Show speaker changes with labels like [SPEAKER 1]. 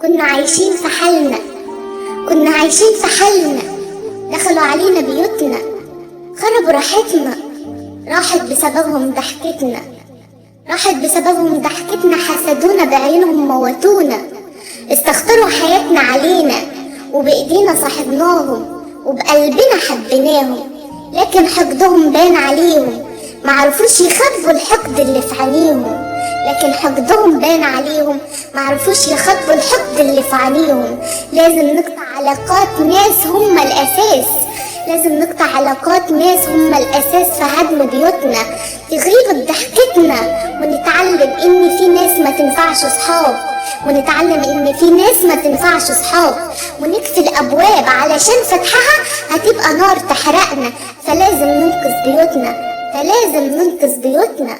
[SPEAKER 1] كنا عايشين في حالنا، دخلوا علينا بيوتنا، خربوا راحتنا، راحت بسببهم ضحكتنا، حسدونا بعينهم، موتونا، استخسروا حياتنا علينا، وبإيدينا صاحبناهم، وبقلبنا حبيناهم، لكن حقدهم بان عليهم، معرفوش يخبوا الحقد اللي في عينيهم، لازم نقطع علاقات ناس هم الأساس في هدم بيوتنا، تغيب ضحكتنا، ونتعلم إن في ناس ما تنفعش صحاب، ونقفل أبواب علشان فتحها هتبقى نار تحرقنا، فلازم ننقذ بيوتنا.